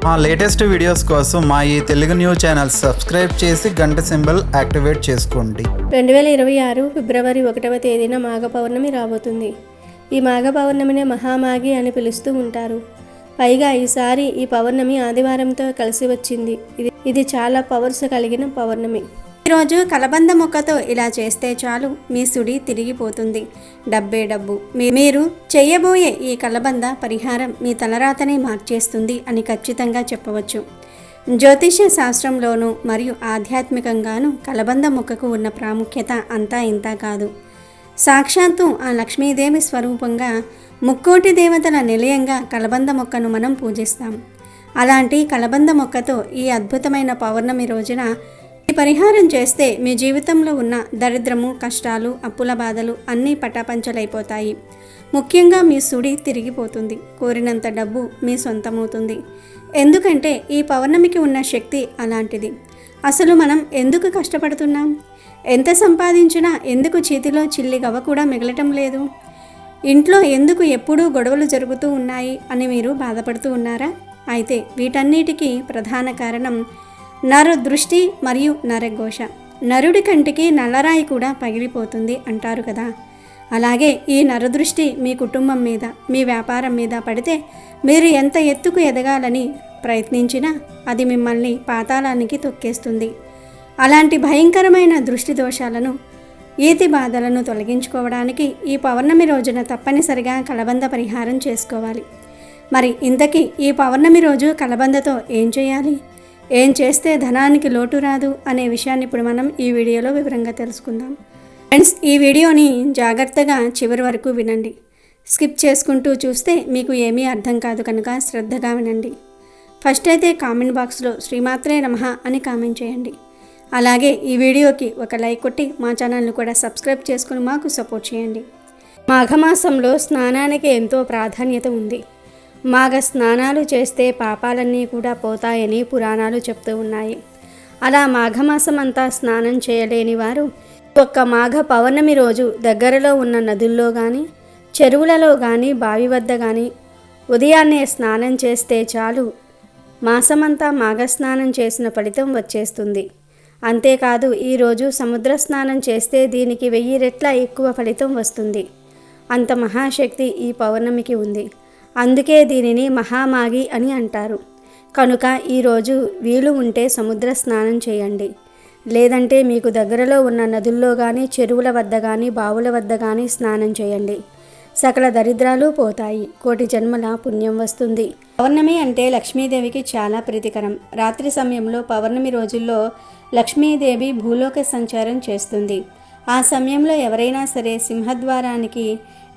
మా latest videos కోసం మా ఈ తెలుగు న్యూస్ ఛానల్ సబ్స్క్రైబ్ చేసి గంట సింబల్ యాక్టివేట్ చేసుకోండి. 2026 ఫిబ్రవరి 1వ తేదీన మాఘ పౌర్ణమి రాబోతుంది. ఈ మాఘ పౌర్ణమినే మహామాఘి అని పిలుస్తూ ఉంటారు. పైగా ఈసారి ఈ పౌర్ణమి ఆదివారంతో కలిసి వచ్చింది. ఇది చాలా పవర్స్ కలిగిన పౌర్ణమి. ఈరోజు కలబంద మొక్కతో ఇలా చేస్తే చాలు, మీ సుడి తిరిగిపోతుంది. డబ్బే డబ్బు. మీరు చేయబోయే ఈ కలబంద పరిహారం మీ తలరాతనే మార్చేస్తుంది అని ఖచ్చితంగా చెప్పవచ్చు. జ్యోతిష్య శాస్త్రంలోనూ మరియు ఆధ్యాత్మికంగానూ కలబంద మొక్కకు ఉన్న ప్రాముఖ్యత అంతా ఇంతా కాదు. సాక్షాత్తు ఆ లక్ష్మీదేవి స్వరూపంగా ముక్కోటి దేవతల నిలయంగా కలబంద మొక్కను మనం పూజిస్తాం. అలాంటి కలబంద మొక్కతో ఈ అద్భుతమైన పౌర్ణమి రోజున ఈ పరిహారం చేస్తే మీ జీవితంలో ఉన్న దరిద్రము, కష్టాలు, అప్పుల బాధలు అన్నీ పటాపంచలైపోతాయి. ముఖ్యంగా మీ సుడి తిరిగిపోతుంది. కోరినంత డబ్బు మీ సొంతమవుతుంది. ఎందుకంటే ఈ పౌర్ణమికి ఉన్న శక్తి అలాంటిది. అసలు మనం ఎందుకు కష్టపడుతున్నాం? ఎంత సంపాదించినా ఎందుకు చేతిలో చిల్లి గవ్వ కూడా మిగలటం లేదు? ఇంట్లో ఎందుకు ఎప్పుడూ గొడవలు జరుగుతూ ఉన్నాయి అని మీరు బాధపడుతూ ఉన్నారా? అయితే వీటన్నిటికీ ప్రధాన కారణం నరు దృష్టి మరియు నరఘోష. నరుడి కంటికి నల్లరాయి కూడా పగిలిపోతుంది అంటారు కదా. అలాగే ఈ నరదృష్టి మీ కుటుంబం మీద, మీ వ్యాపారం మీద పడితే మీరు ఎంత ఎత్తుకు ఎదగాలని ప్రయత్నించినా అది మిమ్మల్ని పాతాళానికి తొక్కేస్తుంది. అలాంటి భయంకరమైన దృష్టి దోషాలను, ఈతి బాధలను తొలగించుకోవడానికి ఈ పౌర్ణమి రోజున తప్పనిసరిగా కలబంద పరిహారం చేసుకోవాలి. మరి ఇంతకీ ఈ పౌర్ణమి రోజు కలబందతో ఏం చేయాలి? ఏం చేస్తే ధనానికి లోటు రాదు అనే విషయాన్ని ఇప్పుడు మనం ఈ వీడియోలో వివరంగా తెలుసుకుందాం. ఫ్రెండ్స్, ఈ వీడియోని జాగ్రత్తగా చివరి వరకు వినండి. స్కిప్ చేసుకుంటూ చూస్తే మీకు ఏమీ అర్థం కాదు కనుక శ్రద్ధగా వినండి. ఫస్ట్ అయితే కామెంట్ బాక్స్లో శ్రీమాత్రే నమః అని కామెంట్ చేయండి. అలాగే ఈ వీడియోకి ఒక లైక్ కొట్టి మా ఛానల్ని కూడా సబ్స్క్రైబ్ చేసుకుని మాకు సపోర్ట్ చేయండి. మాఘమాసంలో స్నానానికి ఎంతో ప్రాధాన్యత ఉంది. మాఘ స్నానాలు చేస్తే పాపాలన్నీ కూడా పోతాయని పురాణాలు చెప్తూ ఉన్నాయి. అలా మాఘమాసం అంతా స్నానం చేయలేని వారు ఒక్క మాఘ పౌర్ణమి రోజు దగ్గరలో ఉన్న నదుల్లో కానీ, చెరువులలో కానీ, బావి వద్ద కానీ ఉదయాన్నే స్నానం చేస్తే చాలు, మాసమంతా మాఘ స్నానం చేసిన ఫలితం వచ్చేస్తుంది. అంతేకాదు ఈరోజు సముద్ర స్నానం చేస్తే దీనికి 1000 రెట్ల ఎక్కువ ఫలితం వస్తుంది. అంత మహాశక్తి ఈ పౌర్ణమికి ఉంది. అందుకే దీనిని మహామాఘి అని అంటారు. కనుక ఈరోజు వీలు ఉంటే సముద్ర స్నానం చేయండి. లేదంటే మీకు దగ్గరలో ఉన్న నదుల్లో కానీ, చెరువుల వద్ద కానీ, బావుల వద్ద కానీ స్నానం చేయండి. సకల దరిద్రాలు పోతాయి. కోటి జన్మల పుణ్యం వస్తుంది. పౌర్ణమి అంటే లక్ష్మీదేవికి చాలా ప్రీతికరం. రాత్రి సమయంలో పౌర్ణమి రోజుల్లో లక్ష్మీదేవి భూలోక సంచారం చేస్తుంది. ఆ సమయంలో ఎవరైనా సరే సింహద్వారానికి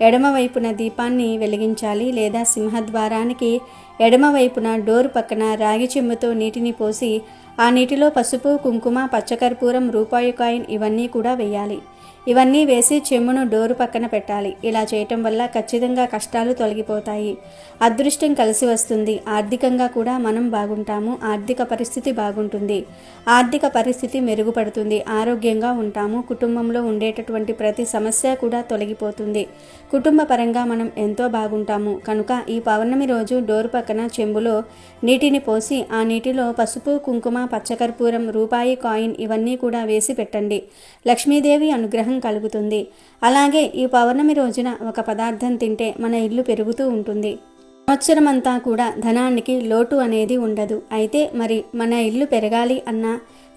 ఎడమవైపున దీపాన్ని వెలిగించాలి. లేదా సింహద్వారానికి ఎడమవైపున డోరు పక్కన రాగి చెంబుతో నీటిని పోసి ఆ నీటిలో పసుపు, కుంకుమ, పచ్చకర్పూరం, రూపాయి కాయిన్ ఇవన్నీ కూడా వేయాలి. ఇవన్నీ వేసి చెంబును డోరు పక్కన పెట్టాలి. ఇలా చేయటం వల్ల ఖచ్చితంగా కష్టాలు తొలగిపోతాయి. అదృష్టం కలిసి వస్తుంది. ఆర్థికంగా కూడా మనం బాగుంటాము. ఆర్థిక పరిస్థితి బాగుంటుంది. ఆర్థిక పరిస్థితి మెరుగుపడుతుంది. ఆరోగ్యంగా ఉంటాము. కుటుంబంలో ఉండేటటువంటి ప్రతి సమస్య కూడా తొలగిపోతుంది. కుటుంబ పరంగా మనం ఎంతో బాగుంటాము. కనుక ఈ పౌర్ణమి రోజు డోరు పక్కన చెంబులో నీటిని పోసి ఆ నీటిలో పసుపు, కుంకుమ, పచ్చకర్పూరం, రూపాయి కాయిన్ ఇవన్నీ కూడా వేసి పెట్టండి. లక్ష్మీదేవి అనుగ్రహం కలుగుతుంది. అలాగే ఈ పౌర్ణమి రోజున ఒక పదార్థం తింటే మన ఇల్లు పెరుగుతూ ఉంటుంది. సంవత్సరం అంతా కూడా ధనానికి లోటు అనేది ఉండదు. అయితే మరి మన ఇల్లు పెరగాలి అన్నా,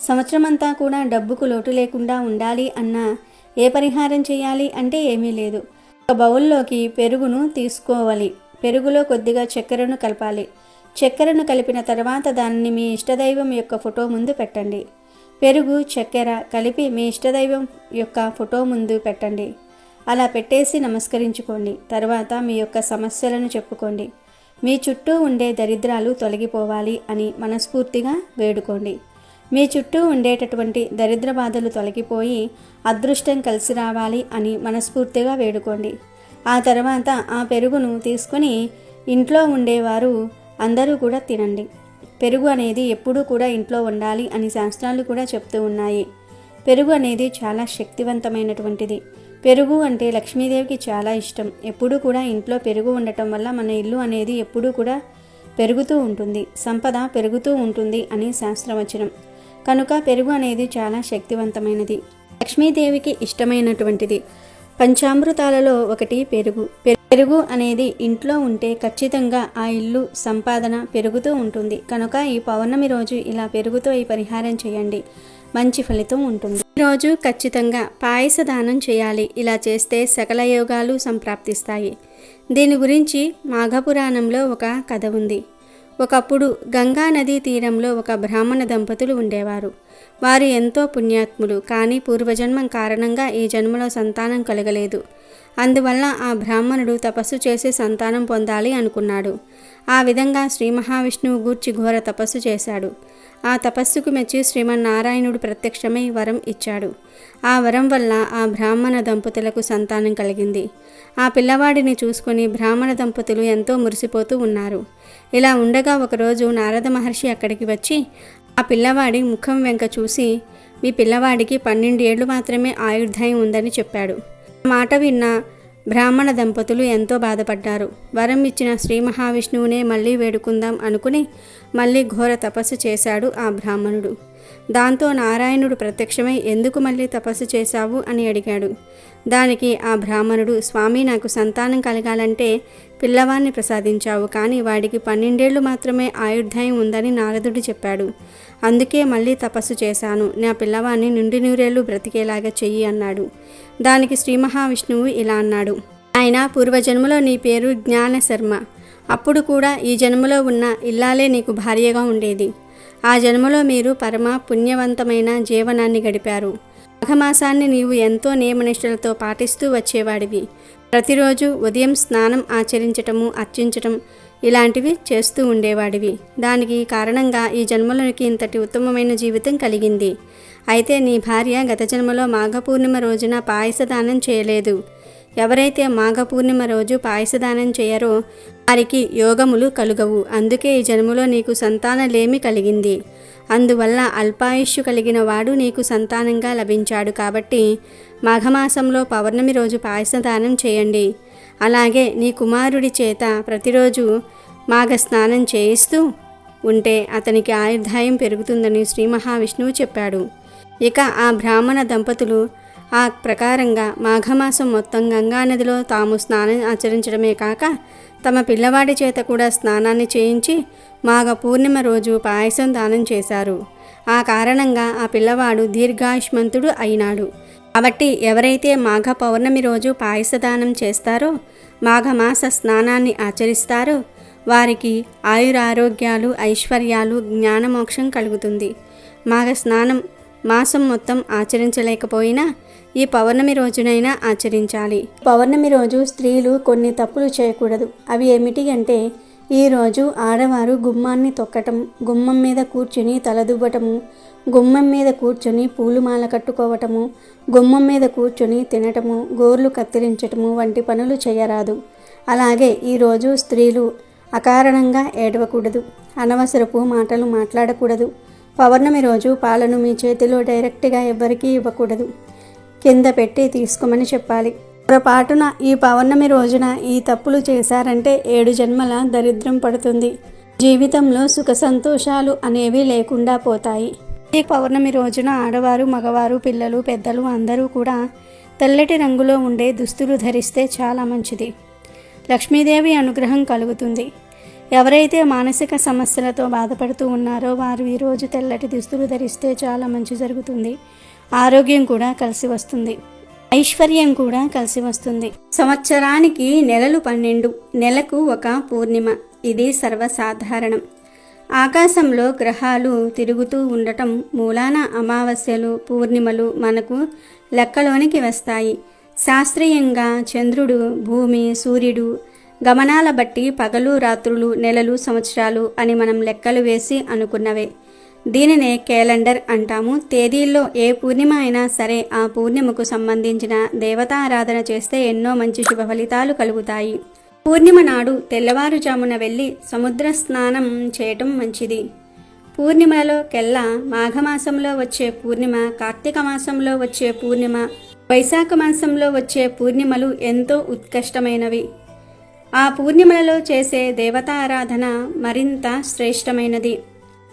సంవత్సరం అంతా కూడా డబ్బుకు లోటు లేకుండా ఉండాలి అన్నా ఏ పరిహారం చేయాలి అంటే ఏమీ లేదు. ఒక బౌల్లోకి పెరుగును తీసుకోవాలి. పెరుగులో కొద్దిగా చక్కెరను కలపాలి. చక్కెరను కలిపిన తర్వాత దానిని మీ ఇష్టదైవం యొక్క ఫోటో ముందు పెట్టండి. పెరుగు, చక్కెర కలిపి మీ ఇష్టదైవం యొక్క ఫోటో ముందు పెట్టండి. అలా పెట్టేసి నమస్కరించుకోండి. తర్వాత మీ యొక్క సమస్యలను చెప్పుకోండి. మీ చుట్టూ ఉండే దరిద్రాలు తొలగిపోవాలి అని మనస్ఫూర్తిగా వేడుకోండి. మీ చుట్టూ ఉండేటటువంటి దరిద్ర బాధలు తొలగిపోయి అదృష్టం కలిసి రావాలి అని మనస్ఫూర్తిగా వేడుకోండి. ఆ తర్వాత ఆ పెరుగును తీసుకొని ఇంట్లో ఉండేవారు అందరూ కూడా తినండి. పెరుగు అనేది ఎప్పుడూ కూడా ఇంట్లో ఉండాలి అని శాస్త్రాలు కూడా చెప్తూ ఉన్నాయి. పెరుగు అనేది చాలా శక్తివంతమైనటువంటిది. పెరుగు అంటే లక్ష్మీదేవికి చాలా ఇష్టం. ఎప్పుడూ కూడా ఇంట్లో పెరుగు ఉండటం వల్ల మన ఇల్లు అనేది ఎప్పుడూ కూడా పెరుగుతూ ఉంటుంది, సంపద పెరుగుతూ ఉంటుంది అని శాస్త్రవచనం. కనుక పెరుగు అనేది చాలా శక్తివంతమైనది, లక్ష్మీదేవికి ఇష్టమైనటువంటిది. పంచామృతాలలో ఒకటి పెరుగు. పెరుగు అనేది ఇంట్లో ఉంటే ఖచ్చితంగా ఆ ఇల్లు సంపాదన పెరుగుతూ ఉంటుంది. కనుక ఈ పౌర్ణమి రోజు ఇలా పెరుగుతో ఈ పరిహారం చేయండి, మంచి ఫలితం ఉంటుంది. ఈరోజు ఖచ్చితంగా పాయస దానం చేయాలి. ఇలా చేస్తే సకల యోగాలు సంప్రాప్తిస్తాయి. దీని గురించి మాఘపురాణంలో ఒక కథ ఉంది. ఒకప్పుడు గంగా నదీ తీరంలో ఒక బ్రాహ్మణ దంపతులు ఉండేవారు. వారు ఎంతో పుణ్యాత్ములు, కానీ పూర్వజన్మం కారణంగా ఈ జన్మలో సంతానం కలగలేదు. అందువల్ల ఆ బ్రాహ్మణుడు తపస్సు చేసి సంతానం పొందాలి అనుకున్నాడు. ఆ విధంగా శ్రీ మహావిష్ణువు గూర్చి ఘోర తపస్సు చేశాడు. ఆ తపస్సుకు మెచ్చి శ్రీమన్నారాయణుడు ప్రత్యక్షమై వరం ఇచ్చాడు. ఆ వరం వల్ల ఆ బ్రాహ్మణ దంపతులకు సంతానం కలిగింది. ఆ పిల్లవాడిని చూసుకొని బ్రాహ్మణ దంపతులు ఎంతో మురిసిపోతూ ఉన్నారు. ఇలా ఉండగా ఒకరోజు నారద మహర్షి అక్కడికి వచ్చి ఆ పిల్లవాడి ముఖం వెంక చూసి, మీ పిల్లవాడికి 12 ఏళ్ళు మాత్రమే ఆయుర్దాయం ఉందని చెప్పాడు. ఆ మాట విన్న బ్రాహ్మణ దంపతులు ఎంతో బాధపడ్డారు. వరం ఇచ్చిన శ్రీ మహావిష్ణువునే మళ్ళీ వేడుకుందాం అనుకుని మళ్ళీ ఘోర తపస్సు చేశాడు ఆ బ్రాహ్మణుడు. దాంతో నారాయణుడు ప్రత్యక్షమై ఎందుకు మళ్ళీ తపస్సు చేశావు అని అడిగాడు. దానికి ఆ బ్రాహ్మణుడు, స్వామి, నాకు సంతానం కలగాలంటే పిల్లవాడిని ప్రసాదించావు, కానీ వాడికి 12 ఏళ్ళు మాత్రమే ఆయుర్దాయం ఉందని నారదుడు చెప్పాడు. అందుకే మళ్ళీ తపస్సు చేశాను. నా పిల్లవాడిని నిండి నూరేళ్లు బ్రతికేలాగా చెయ్యి అన్నాడు. దానికి శ్రీ మహావిష్ణువు ఇలా అన్నాడు, ఆయన, పూర్వజన్మలో నీ పేరు జ్ఞానశర్మ. అప్పుడు కూడా ఈ జన్మలో ఉన్న ఇల్లాలే నీకు భార్యగా ఉండేది. ఆ జన్మలో మీరు పరమ పుణ్యవంతమైన జీవనాన్ని గడిపారు. మాఘమాసాన్ని నీవు ఎంతో నియమనిష్టలతో పాటిస్తూ వచ్చేవాడివి. ప్రతిరోజు ఉదయం స్నానం ఆచరించటము, అర్చించటం ఇలాంటివి చేస్తూ ఉండేవాడివి. దానికి కారణంగా ఈ జన్మలోనికి ఇంతటి ఉత్తమమైన జీవితం కలిగింది. అయితే నీ భార్య గత జన్మలో మాఘపూర్ణిమ రోజున పాయసదానం చేయలేదు. ఎవరైతే మాఘపూర్ణిమ రోజు పాయసదానం చేయరో వారికి యోగములు కలుగవు. అందుకే ఈ జన్మలో నీకు సంతానలేమి కలిగింది. అందువల్ల అల్పాయుష్యు కలిగిన వాడు నీకు సంతానంగా లభించాడు. కాబట్టి మాఘమాసంలో పౌర్ణమి రోజు పాయసదానం చేయండి. అలాగే నీ కుమారుడి చేత ప్రతిరోజు మాఘ స్నానం చేయిస్తూ ఉంటే అతనికి ఆయుర్దాయం పెరుగుతుందని శ్రీ మహావిష్ణువు చెప్పాడు. ఇక ఆ బ్రాహ్మణ దంపతులు ఆ ప్రకారంగా మాఘమాసం మొత్తం గంగానదిలో తాము స్నానం ఆచరించడమే కాక తమ పిల్లవాడి చేత కూడా స్నానాన్ని చేయించి మాఘ పూర్ణిమ రోజు పాయసం దానం చేశారు. ఆ కారణంగా ఆ పిల్లవాడు దీర్ఘాయుష్మంతుడు అయినాడు. కాబట్టి ఎవరైతే మాఘ పౌర్ణమి రోజు పాయసదానం చేస్తారో, మాఘమాస స్నానాన్ని ఆచరిస్తారో వారికి ఆయురారోగ్యాలు, ఐశ్వర్యాలు, జ్ఞానమోక్షం కలుగుతుంది. మాఘ స్నానం మాసం మొత్తం ఆచరించలేకపోయినా ఈ పౌర్ణమి రోజునైనా ఆచరించాలి. పౌర్ణమి రోజు స్త్రీలు కొన్ని తప్పులు చేయకూడదు. అవి ఏమిటి అంటే, ఈరోజు ఆడవారు గుమ్మాన్ని తొక్కటం, గుమ్మం మీద కూర్చుని తలదువ్వటము, గుమ్మం మీద కూర్చొని పూలుమాల కట్టుకోవటము, గుమ్మం మీద కూర్చొని తినటము, గోర్లు కత్తిరించటము వంటి పనులు చేయరాదు. అలాగే ఈరోజు స్త్రీలు అకారణంగా ఏడవకూడదు, అనవసరపు మాటలు మాట్లాడకూడదు. పౌర్ణమి రోజు పాలను మీ చేతిలో డైరెక్ట్గా ఎవ్వరికీ ఇవ్వకూడదు, కింద పెట్టి తీసుకోమని చెప్పాలి. పొరపాటున ఈ పౌర్ణమి రోజున ఈ తప్పులు చేశారంటే 7 జన్మల దరిద్రం పడుతుంది. జీవితంలో సుఖ సంతోషాలు అనేవి లేకుండా పోతాయి. ఈ పౌర్ణమి రోజున ఆడవారు, మగవారు, పిల్లలు, పెద్దలు అందరూ కూడా తెల్లటి రంగులో ఉండే దుస్తులు ధరిస్తే చాలా మంచిది. లక్ష్మీదేవి అనుగ్రహం కలుగుతుంది. ఎవరైతే మానసిక సమస్యలతో బాధపడుతూ ఉన్నారో వారు ఈరోజు తెల్లటి దుస్తులు ధరిస్తే చాలా మంచి జరుగుతుంది. ఆరోగ్యం కూడా కలిసి వస్తుంది, ఐశ్వర్యం కూడా కలిసి వస్తుంది. సంవత్సరానికి నెలలు 12, నెలకు ఒక పూర్ణిమ. ఇది సర్వసాధారణం. ఆకాశంలో గ్రహాలు తిరుగుతూ ఉండటం మూలాన అమావాస్యలు, పూర్ణిమలు మనకు లెక్కలోనికి వస్తాయి. శాస్త్రీయంగా చంద్రుడు, భూమి, సూర్యుడు గమనాల బట్టి పగలు, రాత్రులు, నెలలు, సంవత్సరాలు అని మనం లెక్కలు వేసి అనుకున్నవే. దీనినే క్యాలెండర్ అంటాము. తేదీల్లో ఏ పూర్ణిమ అయినా సరే ఆ పూర్ణిమకు సంబంధించిన దేవతారాధన చేస్తే ఎన్నో మంచి శుభ ఫలితాలు కలుగుతాయి. పూర్ణిమ నాడు తెల్లవారుజామున వెళ్ళి సముద్ర స్నానం చేయటం మంచిది. పూర్ణిమలలో కెల్లా మాఘమాసంలో వచ్చే పూర్ణిమ, కార్తీక మాసంలో వచ్చే పూర్ణిమ, వైశాఖ మాసంలో వచ్చే పూర్ణిమలు ఎంతో ఉత్కృష్టమైనవి. ఆ పూర్ణిమలలో చేసే దేవతారాధన మరింత శ్రేష్టమైనది.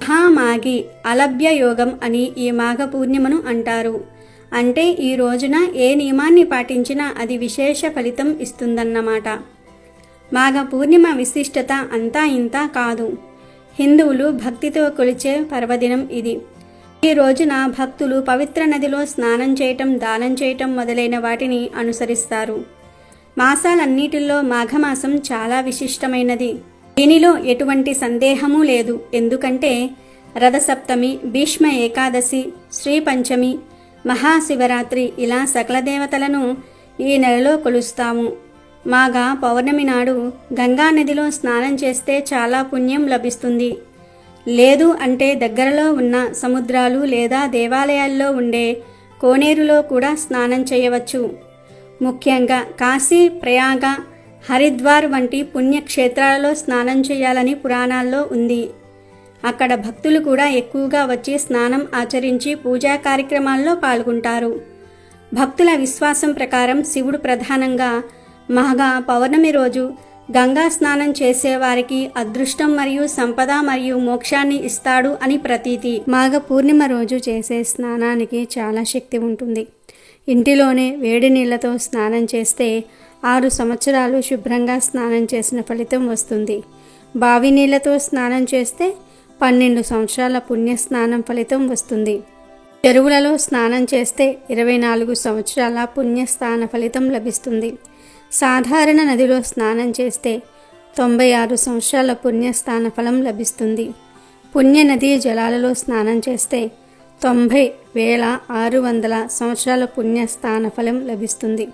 మహామాఘి అలభ్య యోగం అని ఈ మాఘ పూర్ణిమను అంటారు. అంటే ఈ రోజున ఏ నియమాన్ని పాటించినా అది విశేష ఫలితం ఇస్తుందన్నమాట. మాఘ పూర్ణిమ విశిష్టత అంతా ఇంతా కాదు. హిందువులు భక్తితో కొలిచే పర్వదినం ఇది. ఈ రోజున భక్తులు పవిత్ర నదిలో స్నానం చేయటం, దానం చేయటం మొదలైన వాటిని అనుసరిస్తారు. మాసాలన్నిటిలో మాఘమాసం చాలా విశిష్టమైనది. దీనిలో ఎటువంటి సందేహమూ లేదు. ఎందుకంటే రథసప్తమి, భీష్మ ఏకాదశి, శ్రీ పంచమి, మహాశివరాత్రి ఇలా సకల దేవతలను ఈ నెలలో కొలుస్తాము. మాఘ పౌర్ణమి నాడు గంగా నదిలో స్నానం చేస్తే చాలా పుణ్యం లభిస్తుంది. లేదు అంటే దగ్గరలో ఉన్న సముద్రాలు లేదా దేవాలయాల్లో ఉండే కోనేరులో కూడా స్నానం చేయవచ్చు. ముఖ్యంగా కాశీ, ప్రయాగ, హరిద్వార్ వంటి పుణ్యక్షేత్రాలలో స్నానం చేయాలని పురాణాల్లో ఉంది. అక్కడ భక్తులు కూడా ఎక్కువగా వచ్చి స్నానం ఆచరించి పూజా కార్యక్రమాల్లో పాల్గొంటారు. భక్తుల విశ్వాసం ప్రకారం శివుడు ప్రధానంగా మాఘ పౌర్ణమి రోజు గంగా స్నానం చేసేవారికి అదృష్టం మరియు సంపద మరియు మోక్షాన్ని ఇస్తాడు అని ప్రతీతి. మాఘ పూర్ణిమ రోజు చేసే స్నానానికి చాలా శక్తి ఉంటుంది. ఇంటిలోనే వేడి నీళ్లతో స్నానం చేస్తే 6 సంవత్సరాలు శుభ్రంగా స్నానం చేసిన ఫలితం వస్తుంది. బావి నీళ్లతో స్నానం చేస్తే 12 సంవత్సరాల పుణ్య స్నానం ఫలితం వస్తుంది. చెరువులలో స్నానం చేస్తే 24 సంవత్సరాల పుణ్యస్నాన ఫలితం లభిస్తుంది. సాధారణ నదిలో స్నానం చేస్తే 96 సంవత్సరాల పుణ్యస్నాన ఫలం లభిస్తుంది. పుణ్య నదీ జలాలలో స్నానం చేస్తే 90,600 సంవత్సరాల పుణ్యస్నాన ఫలం లభిస్తుంది.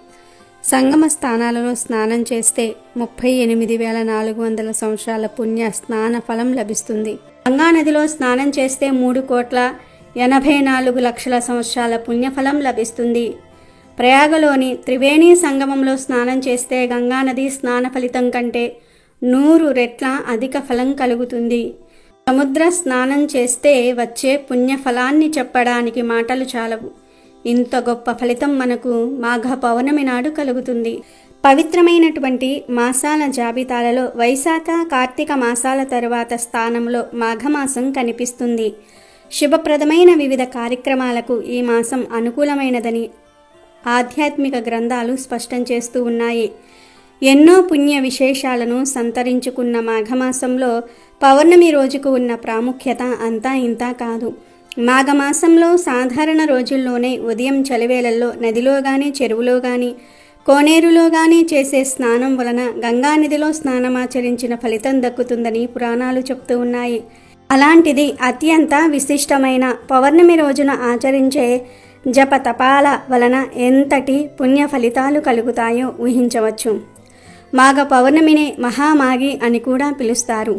సంగమ స్థానాలలో స్నానం చేస్తే 38,400 సంవత్సరాల పుణ్య స్నాన ఫలం లభిస్తుంది. గంగా నదిలో స్నానం చేస్తే 3,84,00,000 సంవత్సరాల పుణ్యఫలం లభిస్తుంది. ప్రయాగలోని త్రివేణి సంగమంలో స్నానం చేస్తే గంగానది స్నాన ఫలితం కంటే 100 రెట్ల అధిక ఫలం కలుగుతుంది. సముద్ర స్నానం చేస్తే వచ్చే పుణ్యఫలాన్ని చెప్పడానికి మాటలు చాలవు. ఇంత గొప్ప ఫలితం మనకు మాఘ పౌర్ణమి నాడు కలుగుతుంది. పవిత్రమైనటువంటి మాసాల జాబితాలలో వైశాఖ, కార్తీక మాసాల తరువాత స్థానంలో మాఘమాసం కనిపిస్తుంది. శుభప్రదమైన వివిధ కార్యక్రమాలకు ఈ మాసం అనుకూలమైనదని ఆధ్యాత్మిక గ్రంథాలు స్పష్టం చేస్తూ ఉన్నాయి. ఎన్నో పుణ్య విశేషాలను సంతరించుకున్న మాఘమాసంలో పౌర్ణమి రోజుకు ఉన్న ప్రాముఖ్యత అంతా ఇంతా కాదు. మాఘమాసంలో సాధారణ రోజుల్లోనే ఉదయం చలివేళల్లో నదిలో కానీ, చెరువులో కానీ, కోనేరులో కానీ చేసే స్నానం వలన గంగానదిలో స్నానమాచరించిన ఫలితం దక్కుతుందని పురాణాలు చెప్తూ ఉన్నాయి. అలాంటిది అత్యంత విశిష్టమైన పౌర్ణమి రోజున ఆచరించే జప తపాల వలన ఎంతటి పుణ్య ఫలితాలు కలుగుతాయో ఊహించవచ్చు. మాఘ పౌర్ణమినే మహామాఘి అని కూడా పిలుస్తారు.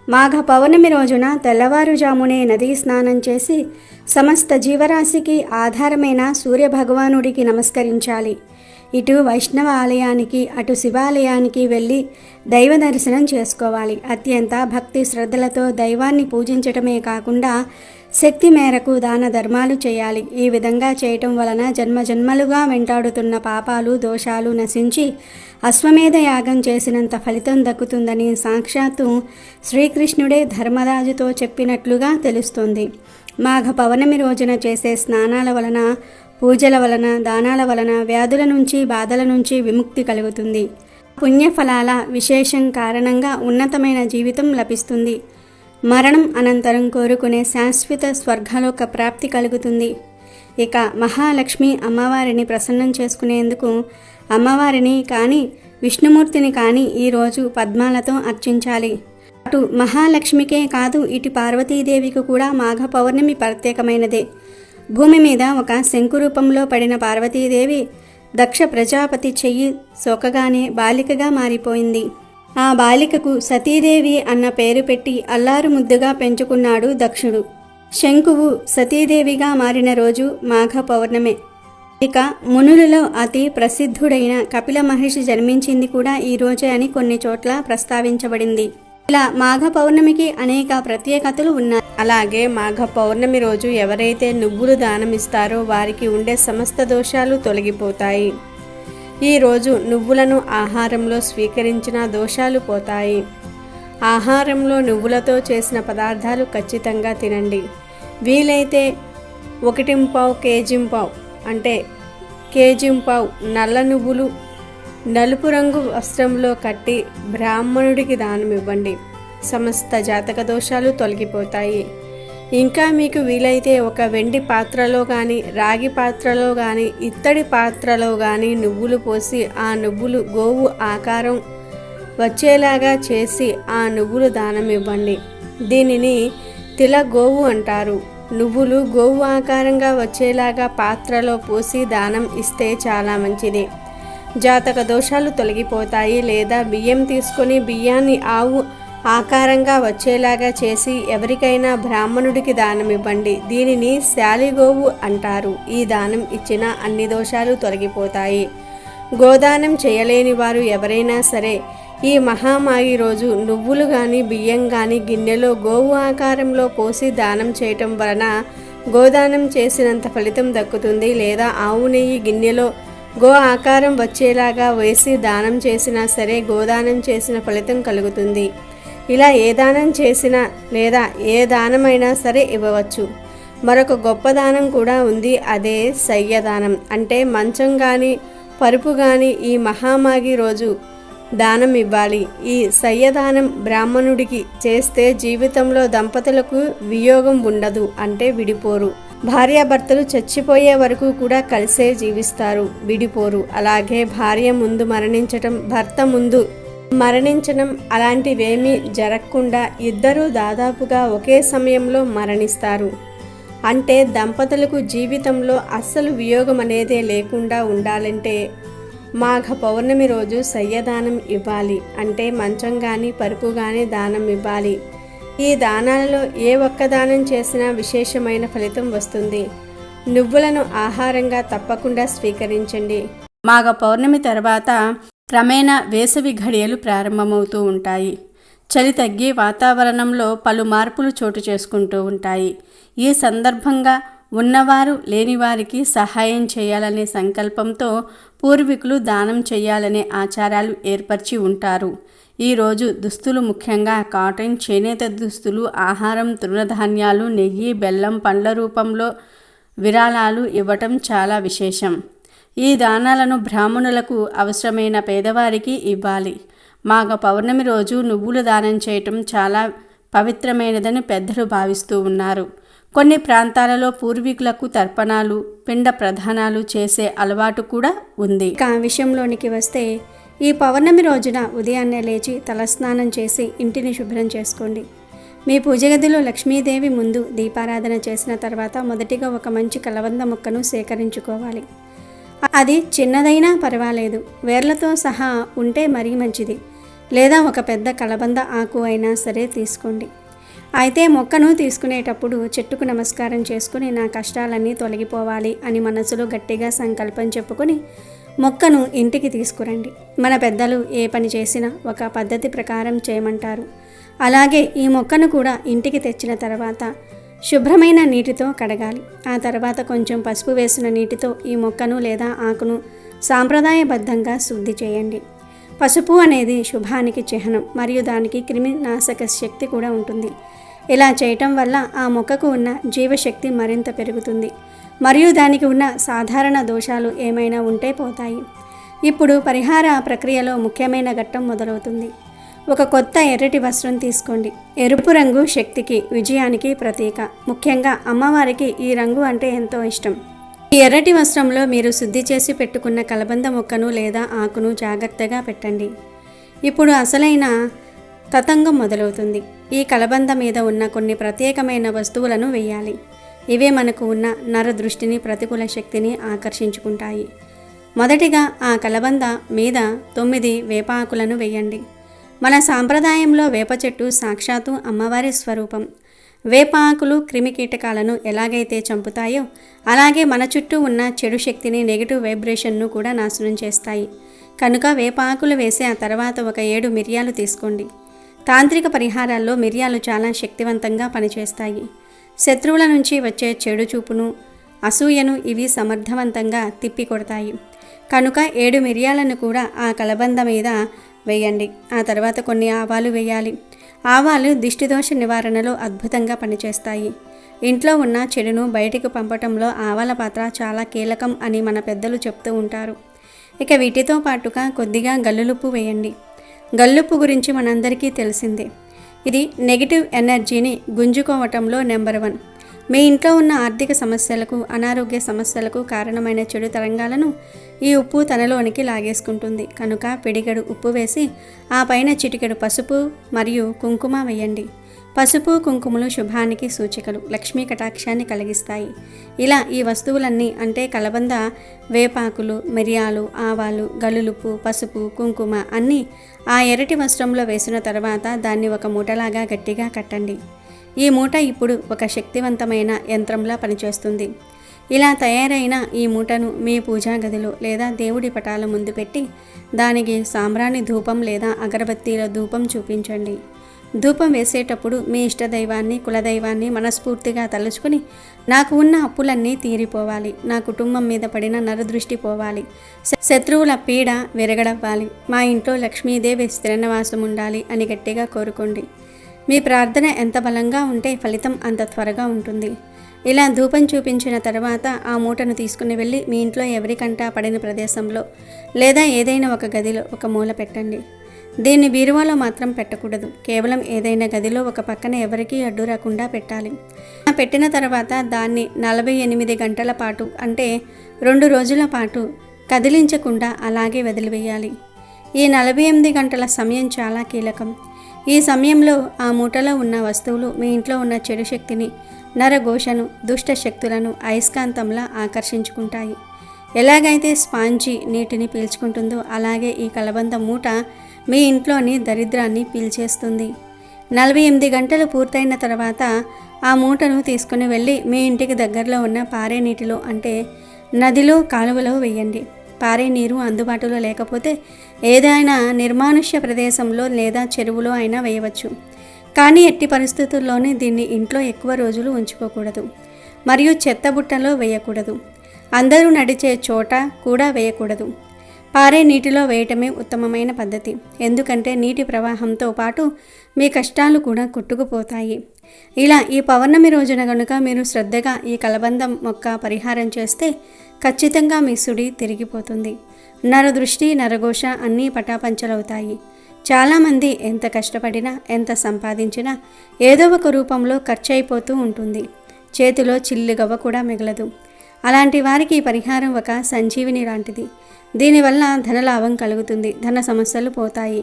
మాఘ పౌర్ణమి రోజున తెల్లవారుజామునే నదీ స్నానం చేసి సమస్త జీవరాశికి ఆధారమైన సూర్యభగవానుడికి నమస్కరించాలి. ఇటు వైష్ణవ ఆలయానికి, అటు శివాలయానికి వెళ్ళి దైవ దర్శనం చేసుకోవాలి. అత్యంత భక్తి శ్రద్ధలతో దైవాన్ని పూజించటమే కాకుండా శక్తి మేరకు దాన ధర్మాలు చేయాలి. ఈ విధంగా చేయటం వలన జన్మజన్మలుగా వెంటాడుతున్న పాపాలు, దోషాలు నశించి అశ్వమేధ యాగం చేసినంత ఫలితం దక్కుతుందని సాక్షాత్తు శ్రీకృష్ణుడే ధర్మరాజుతో చెప్పినట్లుగా తెలుస్తుంది. మాఘ పౌర్ణమి రోజున చేసే స్నానాల వలన, పూజల వలన, దానాల వలన వ్యాధుల నుంచి, బాధల నుంచి విముక్తి కలుగుతుంది. పుణ్యఫలాల విశేషం కారణంగా ఉన్నతమైన జీవితం లభిస్తుంది. మరణం అనంతరం కోరుకునే శాశ్వత స్వర్గలోక ప్రాప్తి కలుగుతుంది. ఇక మహాలక్ష్మి అమ్మవారిని ప్రసన్నం చేసుకునేందుకు అమ్మవారిని కానీ, విష్ణుమూర్తిని కానీ ఈరోజు పద్మాలతో అర్చించాలి. అటు మహాలక్ష్మికే కాదు, ఇటు పార్వతీదేవికి కూడా మాఘ పౌర్ణమి ప్రత్యేకమైనదే. భూమి మీద ఒక శంకు రూపంలో పడిన పార్వతీదేవి దక్ష ప్రజాపతి చెయ్యి సోకగానే బాలికగా మారిపోయింది. ఆ బాలికకు సతీదేవి అన్న పేరు పెట్టి అల్లారు ముద్దుగా పెంచుకున్నాడు దక్షుడు. శంకువు సతీదేవిగా మారిన రోజు మాఘ పౌర్ణమే. ఇక మునులలో అతి ప్రసిద్ధుడైన కపిల మహర్షి జన్మించింది కూడా ఈ రోజే అని కొన్ని చోట్ల ప్రస్తావించబడింది. ఇలా మాఘ పౌర్ణమికి అనేక ప్రత్యేకతలు ఉన్నాయి. అలాగే మాఘ పౌర్ణమి రోజు ఎవరైతే నువ్వులు దానమిస్తారో వారికి ఉండే సమస్త దోషాలు తొలగిపోతాయి. ఈరోజు నువ్వులను ఆహారంలో స్వీకరించిన దోషాలు పోతాయి. ఆహారంలో నువ్వులతో చేసిన పదార్థాలు ఖచ్చితంగా తినండి. వీలైతే 1 కేజీ అంటే కేజీ నల్ల నువ్వులు నలుపు రంగు వస్త్రంలో కట్టి బ్రాహ్మణుడికి దానమివ్వండి. సమస్త జాతక దోషాలు తొలగిపోతాయి. ఇంకా మీకు వీలైతే ఒక వెండి పాత్రలో కానీ, రాగి పాత్రలో కానీ, ఇత్తడి పాత్రలో కానీ నువ్వులు పోసి ఆ నువ్వులు గోవు ఆకారం వచ్చేలాగా చేసి ఆ నువ్వులు దానం ఇవ్వండి. దీనిని తిల గోవు అంటారు. నువ్వులు గోవు ఆకారంగా వచ్చేలాగా పాత్రలో పోసి దానం ఇస్తే చాలా మంచిది. జాతక దోషాలు తొలగిపోతాయి. లేదా బియ్యం తీసుకొని బియ్యాన్ని ఆవు ఆకారంగా వచ్చేలాగా చేసి ఎవరికైనా బ్రాహ్మణుడికి దానం ఇవ్వండి. దీనిని శాలిగోవు అంటారు. ఈ దానం ఇచ్చిన అన్ని దోషాలు తొలగిపోతాయి. గోదానం చేయలేని వారు ఎవరైనా సరే ఈ మహామాగి రోజు నువ్వులు కానీ బియ్యం కానీ గిన్నెలో గోవు ఆకారంలో పోసి దానం చేయటం వలన గోదానం చేసినంత ఫలితం దక్కుతుంది. లేదా ఆవు నెయ్యి గిన్నెలో గో ఆకారం వచ్చేలాగా వేసి దానం చేసినా సరే గోదానం చేసిన ఫలితం కలుగుతుంది. ఇలా ఏ దానం చేసినా లేదా ఏ దానమైనా సరే ఇవ్వవచ్చు. మరొక గొప్ప దానం కూడా ఉంది. అదే శయ్యదానం. అంటే మంచం కానీ పరుపు కానీ ఈ మహామాగి రోజు దానం ఇవ్వాలి. ఈ శయ్యదానం బ్రాహ్మణుడికి చేస్తే జీవితంలో దంపతులకు వియోగం ఉండదు. అంటే విడిపోరు. భార్యాభర్తలు చచ్చిపోయే వరకు కూడా కలిసే జీవిస్తారు, విడిపోరు. అలాగే భార్య ముందు మరణించటం, భర్త ముందు మరణించడం అలాంటివేమీ జరగకుండా ఇద్దరూ దాదాపుగా ఒకే సమయంలో మరణిస్తారు. అంటే దంపతులకు జీవితంలో అస్సలు వియోగం అనేదే లేకుండా ఉండాలంటే మాఘ పౌర్ణమి రోజు శయ్యదానం ఇవ్వాలి. అంటే మంచం కానీ పరుపు కానీ దానం ఇవ్వాలి. ఈ దానాలలో ఏ ఒక్క దానం చేసినా విశేషమైన ఫలితం వస్తుంది. నువ్వులను ఆహారంగా తప్పకుండా స్వీకరించండి. మాఘ పౌర్ణమి తర్వాత క్రమేణా వేసవి ఘడియలు ప్రారంభమవుతూ ఉంటాయి. చలి తగ్గి వాతావరణంలో పలు మార్పులు చోటు చేసుకుంటూ ఉంటాయి. ఈ సందర్భంగా ఉన్నవారు లేనివారికి సహాయం చేయాలనే సంకల్పంతో పూర్వీకులు దానం చేయాలనే ఆచారాలు ఏర్పరిచి ఉంటారు. ఈరోజు దుస్తులు, ముఖ్యంగా కాటన్, చేనేత దుస్తులు, ఆహారం, తృణధాన్యాలు, నెయ్యి, బెల్లం, పండ్ల రూపంలో విరాళాలు ఇవ్వటం చాలా విశేషం. ఈ దానాలను బ్రాహ్మణులకు, అవసరమైన పేదవారికి ఇవ్వాలి. మాఘ పౌర్ణమి రోజు నువ్వులు దానం చేయటం చాలా పవిత్రమైనదని పెద్దలు భావిస్తూ ఉన్నారు. కొన్ని ప్రాంతాలలో పూర్వీకులకు తర్పణాలు, పిండ ప్రదానాలు చేసే అలవాటు కూడా ఉంది. ఇక ఆ విషయంలోనికి వస్తే ఈ పౌర్ణమి రోజున ఉదయాన్నే లేచి తలస్నానం చేసి ఇంటిని శుభ్రం చేసుకోండి. మీ పూజ గదిలో లక్ష్మీదేవి ముందు దీపారాధన చేసిన తర్వాత మొదటిగా ఒక మంచి కలబంద మొక్కను సేకరించుకోవాలి. అది చిన్నదైనా పర్వాలేదు, వేర్లతో సహా ఉంటే మరీ మంచిది. లేదా ఒక పెద్ద కలబంద ఆకు అయినా సరే తీసుకోండి. అయితే మొక్కను తీసుకునేటప్పుడు చెట్టుకు నమస్కారం చేసుకుని నా కష్టాలన్నీ తొలగిపోవాలి అని మనసులో గట్టిగా సంకల్పం చెప్పుకొని మొక్కను ఇంటికి తీసుకురండి. మన పెద్దలు ఏ పని చేసినా ఒక పద్ధతి ప్రకారం చేయమంటారు. అలాగే ఈ మొక్కను కూడా ఇంటికి తెచ్చిన తర్వాత శుభ్రమైన నీటితో కడగాలి. ఆ తర్వాత కొంచెం పసుపు వేసిన నీటితో ఈ మొక్కను లేదా ఆకును సాంప్రదాయబద్ధంగా శుద్ధి చేయండి. పసుపు అనేది శుభానికి చిహ్నం మరియు దానికి క్రిమినాశక శక్తి కూడా ఉంటుంది. ఇలా చేయటం వల్ల ఆ మొక్కకు ఉన్న జీవశక్తి మరింత పెరుగుతుంది మరియు దానికి ఉన్న సాధారణ దోషాలు ఏమైనా ఉంటే పోతాయి. ఇప్పుడు పరిహార ప్రక్రియలో ముఖ్యమైన ఘట్టం మొదలవుతుంది. ఒక కొత్త ఎర్రటి వస్త్రం తీసుకోండి. ఎరుపు రంగు శక్తికి, విజయానికి ప్రతీక. ముఖ్యంగా అమ్మవారికి ఈ రంగు అంటే ఎంతో ఇష్టం. ఈ ఎర్రటి వస్త్రంలో మీరు శుద్ధి చేసి పెట్టుకున్న కలబంద మొక్కను లేదా ఆకును జాగ్రత్తగా పెట్టండి. ఇప్పుడు అసలైన తతంగం మొదలవుతుంది. ఈ కలబంద మీద ఉన్న కొన్ని ప్రత్యేకమైన వస్తువులను వేయాలి. ఇవే మనకు ఉన్న నర దృష్టిని, ప్రతికూల శక్తిని ఆకర్షించుకుంటాయి. మొదటిగా ఆ కలబంద మీద 9 వేపాకులను వేయండి. మన సాంప్రదాయంలో వేప చెట్టు సాక్షాత్తు అమ్మవారి స్వరూపం. వేప ఆకులు క్రిమికీటకాలను ఎలాగైతే చంపుతాయో అలాగే మన చుట్టూ ఉన్న చెడు శక్తిని, నెగిటివ్ వైబ్రేషన్ను కూడా నాశనం చేస్తాయి. కనుక వేప ఆకులు వేసి ఆ తర్వాత ఒక 7 మిరియాలు తీసుకోండి. తాంత్రిక పరిహారాల్లో మిరియాలు చాలా శక్తివంతంగా పనిచేస్తాయి. శత్రువుల నుంచి వచ్చే చెడు చూపును, అసూయను ఇవి సమర్థవంతంగా తిప్పికొడతాయి. కనుక 7 మిరియాలను కూడా ఆ కలబంద మీద వేయండి. ఆ తర్వాత కొన్ని ఆవాలు వేయాలి. ఆవాలు దిష్టిదోష నివారణలో అద్భుతంగా పనిచేస్తాయి. ఇంట్లో ఉన్న చెడును బయటికి పంపటంలో ఆవాల పాత్ర చాలా కీలకం అని మన పెద్దలు చెప్తూ ఉంటారు. ఇక వీటితో పాటుగా కొద్దిగా గల్లులుప్పు వేయండి. గల్లుప్పు గురించి మనందరికీ తెలిసిందే. ఇది నెగిటివ్ ఎనర్జీని గుంజుకోవటంలో నెంబర్ 1. మీ ఇంట్లో ఉన్న ఆర్థిక సమస్యలకు, అనారోగ్య సమస్యలకు కారణమైన చెడు తరంగాలను ఈ ఉప్పు తనలోనికి లాగేసుకుంటుంది. కనుక పిడికెడు ఉప్పు వేసి ఆ పైన చిటికెడు పసుపు మరియు కుంకుమ వేయండి. పసుపు కుంకుమలు శుభానికి సూచికలు, లక్ష్మీ కటాక్షాన్ని కలిగిస్తాయి. ఇలా ఈ వస్తువులన్నీ అంటే కలబంద, వేపాకులు, మిరియాలు, ఆవాలు, గల్లులుప్పు, పసుపు, కుంకుమ అన్నీ ఆ ఎర్రటి వస్త్రంలో వేసిన తర్వాత దాన్ని ఒక మూటలాగా గట్టిగా కట్టండి. ఈ మూట ఇప్పుడు ఒక శక్తివంతమైన యంత్రంలా పనిచేస్తుంది. ఇలా తయారైన ఈ మూటను మీ పూజా గదిలో లేదా దేవుడి పటాల ముందు పెట్టి దానికి సాంబ్రాణి ధూపం లేదా అగరబత్తీల ధూపం చూపించండి. ధూపం వేసేటప్పుడు మీ ఇష్టదైవాన్ని, కులదైవాన్ని మనస్ఫూర్తిగా తలుచుకుని, నాకు ఉన్న అప్పులన్నీ తీరిపోవాలి, నా కుటుంబం మీద పడిన నరదృష్టి పోవాలి, శత్రువుల పీడ విరగడవ్వాలి, మా ఇంట్లో లక్ష్మీదేవి స్థిరనివాసం ఉండాలి అని గట్టిగా కోరుకోండి. మీ ప్రార్థన ఎంత బలంగా ఉంటే ఫలితం అంత త్వరగా ఉంటుంది. ఇలా ధూపం చూపించిన తర్వాత ఆ మూటను తీసుకుని వెళ్ళి మీ ఇంట్లో ఎవరికంటా పడిన ప్రదేశంలో లేదా ఏదైనా ఒక గదిలో ఒక మూల పెట్టండి. దీన్ని బీరువాలో మాత్రం పెట్టకూడదు. కేవలం ఏదైనా గదిలో ఒక పక్కన ఎవరికీ అడ్డు రాకుండా పెట్టాలి. పెట్టిన తర్వాత దాన్ని 48 గంటల పాటు అంటే 2 రోజుల పాటు కదిలించకుండా అలాగే వదిలివేయాలి. ఈ 48 గంటల సమయం చాలా కీలకం. ఈ సమయంలో ఆ మూటలో ఉన్న వస్తువులు మీ ఇంట్లో ఉన్న చెడు శక్తిని, నరఘోషను, దుష్ట శక్తులను అయస్కాంతంలా ఆకర్షించుకుంటాయి. ఎలాగైతే స్పాంజీ నీటిని పీల్చుకుంటుందో అలాగే ఈ కలబంద మూట మీ ఇంట్లోని దరిద్రాన్ని పీల్చేస్తుంది. 48 గంటలు పూర్తయిన తర్వాత ఆ మూటను తీసుకుని వెళ్ళి మీ ఇంటికి దగ్గరలో ఉన్న పారే నీటిలో అంటే నదిలో, కాలువలో వేయండి. పారే నీరు అందుబాటులో లేకపోతే ఏదైనా నిర్మానుష్య ప్రదేశంలో లేదా చెరువులో అయినా వేయవచ్చు. కానీ ఎట్టి పరిస్థితుల్లోనే దీన్ని ఇంట్లో ఎక్కువ రోజులు ఉంచుకోకూడదు మరియు చెత్త బుట్టలో వేయకూడదు. అందరూ నడిచే చోట కూడా వేయకూడదు. పారే నీటిలో వేయటమే ఉత్తమమైన పద్ధతి. ఎందుకంటే నీటి ప్రవాహంతో పాటు మీ కష్టాలు కూడా కొట్టుకుపోతాయి. ఇలా ఈ పౌర్ణమి రోజున కనుక మీరు శ్రద్ధగా ఈ కలబందం మొక్క పరిహారం చేస్తే ఖచ్చితంగా మీ సుడి తిరిగిపోతుంది. నరదృష్టి, నరఘోష అన్నీ పటాపంచలవుతాయి. చాలామంది ఎంత కష్టపడినా, ఎంత సంపాదించినా ఏదో ఒక రూపంలో ఖర్చు అయిపోతూ ఉంటుంది. చేతిలో చిల్లుగవ్వ కూడా మిగలదు. అలాంటి వారికి ఈ పరిహారం ఒక సంజీవిని లాంటిది. దీనివల్ల ధనలాభం కలుగుతుంది, ధన సమస్యలు పోతాయి,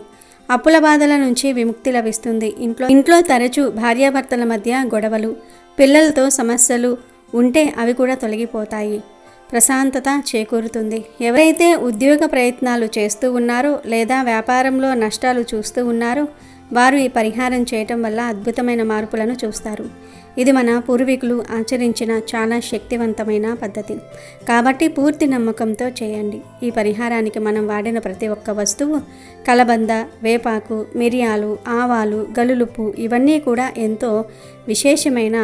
అప్పుల బాధల నుంచి విముక్తి లభిస్తుంది. ఇంట్లో తరచూ భార్యాభర్తల మధ్య గొడవలు, పిల్లలతో సమస్యలు ఉంటే అవి కూడా తొలగిపోతాయి. ప్రశాంతత చేకూరుతుంది. ఎవరైతే ఉద్యోగ ప్రయత్నాలు చేస్తూ ఉన్నారో లేదా వ్యాపారంలో నష్టాలు చూస్తూ ఉన్నారో వారు ఈ పరిహారం చేయటం వల్ల అద్భుతమైన మార్పులను చూస్తారు. ఇది మన పూర్వీకులు ఆచరించిన చాలా శక్తివంతమైన పద్ధతి. కాబట్టి పూర్తి నమ్మకంతో చేయండి. ఈ పరిహారానికి మనం వాడిన ప్రతి ఒక్క వస్తువు కలబంద, వేపాకు, మిరియాలు, ఆవాలు, గల్లులుప్పు ఇవన్నీ కూడా ఎంతో విశేషమైన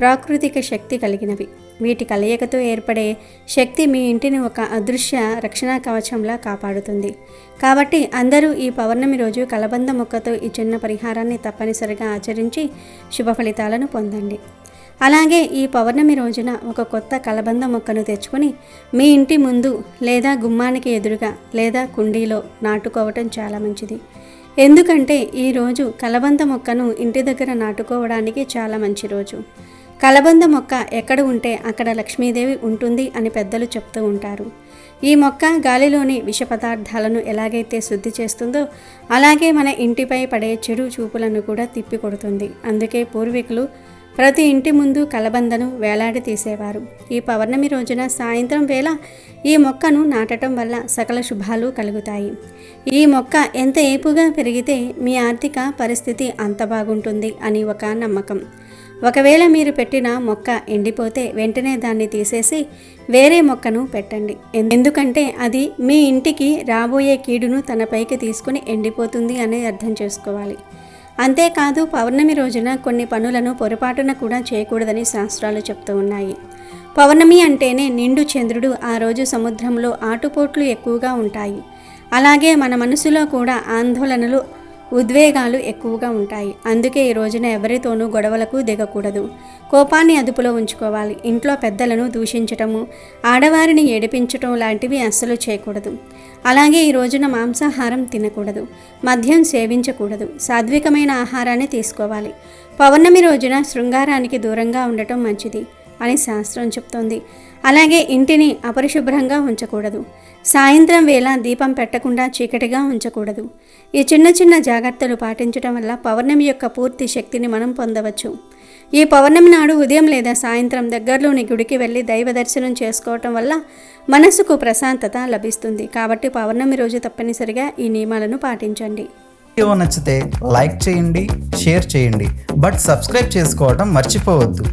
ప్రాకృతిక శక్తి కలిగినవి. వీటి కలయికతో ఏర్పడే శక్తి మీ ఇంటిని ఒక అదృశ్య రక్షణ కవచంలా కాపాడుతుంది. కాబట్టి అందరూ ఈ పౌర్ణమి రోజు కలబంద మొక్కతో ఈ చిన్న పరిహారాన్ని తప్పనిసరిగా ఆచరించి శుభ ఫలితాలను పొందండి. అలాగే ఈ పౌర్ణమి రోజున ఒక కొత్త కలబంద మొక్కను తెచ్చుకొని మీ ఇంటి ముందు లేదా గుమ్మానికి ఎదురుగా లేదా కుండీలో నాటుకోవటం చాలా మంచిది. ఎందుకంటే ఈరోజు కలబంద మొక్కను ఇంటి దగ్గర నాటుకోవడానికి చాలా మంచి రోజు. కలబంద మొక్క ఎక్కడ ఉంటే అక్కడ లక్ష్మీదేవి ఉంటుంది అని పెద్దలు చెప్తూ ఉంటారు. ఈ మొక్క గాలిలోని విష పదార్థాలను ఎలాగైతే శుద్ధి చేస్తుందో అలాగే మన ఇంటిపై పడే చెడు చూపులను కూడా తిప్పికొడుతుంది. అందుకే పూర్వీకులు ప్రతి ఇంటి ముందు కలబందను వేలాడి తీసేవారు. ఈ పౌర్ణమి రోజున సాయంత్రం వేళ ఈ మొక్కను నాటడం వల్ల సకల శుభాలు కలుగుతాయి. ఈ మొక్క ఎంత ఏపుగా పెరిగితే మీ ఆర్థిక పరిస్థితి అంత బాగుంటుంది అని ఒక నమ్మకం. ఒకవేళ మీరు పెట్టిన మొక్క ఎండిపోతే వెంటనే దాన్ని తీసేసి వేరే మొక్కను పెట్టండి. ఎందుకంటే అది మీ ఇంటికి రాబోయే కీడును తనపైకి తీసుకుని ఎండిపోతుంది అని అర్థం చేసుకోవాలి. అంతేకాదు పౌర్ణమి రోజున కొన్ని పనులను పొరపాటున కూడా చేయకూడదని శాస్త్రాలు చెప్తూ ఉన్నాయి. పౌర్ణమి అంటేనే నిండు చంద్రుడు. ఆ రోజు సముద్రంలో ఆటుపోట్లు ఎక్కువగా ఉంటాయి. అలాగే మన మనసులో కూడా ఆందోళనలు, ఉద్వేగాలు ఎక్కువగా ఉంటాయి. అందుకే ఈ రోజున ఎవరితోనూ గొడవలకు దిగకూడదు. కోపాన్ని అదుపులో ఉంచుకోవాలి. ఇంట్లో పెద్దలను దూషించటము, ఆడవారిని ఏడిపించటం లాంటివి అస్సలు చేయకూడదు. అలాగే ఈ రోజున మాంసాహారం తినకూడదు, మద్యం సేవించకూడదు. సాత్వికమైన ఆహారాన్ని తీసుకోవాలి. పౌర్ణమి రోజున శృంగారానికి దూరంగా ఉండటం మంచిది అని శాస్త్రం చెప్తోంది. అలాగే ఇంటిని అపరిశుభ్రంగా ఉంచకూడదు. సాయంత్రం వేళ దీపం పెట్టకుండా చీకటిగా ఉంచకూడదు. ఈ చిన్న చిన్న జాగ్రత్తలు పాటించడం వల్ల పౌర్ణమి యొక్క పూర్తి శక్తిని మనం పొందవచ్చు. ఈ పౌర్ణమి నాడు ఉదయం లేదా సాయంత్రం దగ్గరలోని గుడికి వెళ్ళి దైవ దర్శనం చేసుకోవటం వల్ల మనసుకు ప్రశాంతత లభిస్తుంది. కాబట్టి పౌర్ణమి రోజు తప్పనిసరిగా ఈ నియమాలను పాటించండి. వీడియో నచ్చితే లైక్ చేయండి, షేర్ చేయండి, బట్ సబ్స్క్రైబ్ చేసుకోవడం మర్చిపోవద్దు.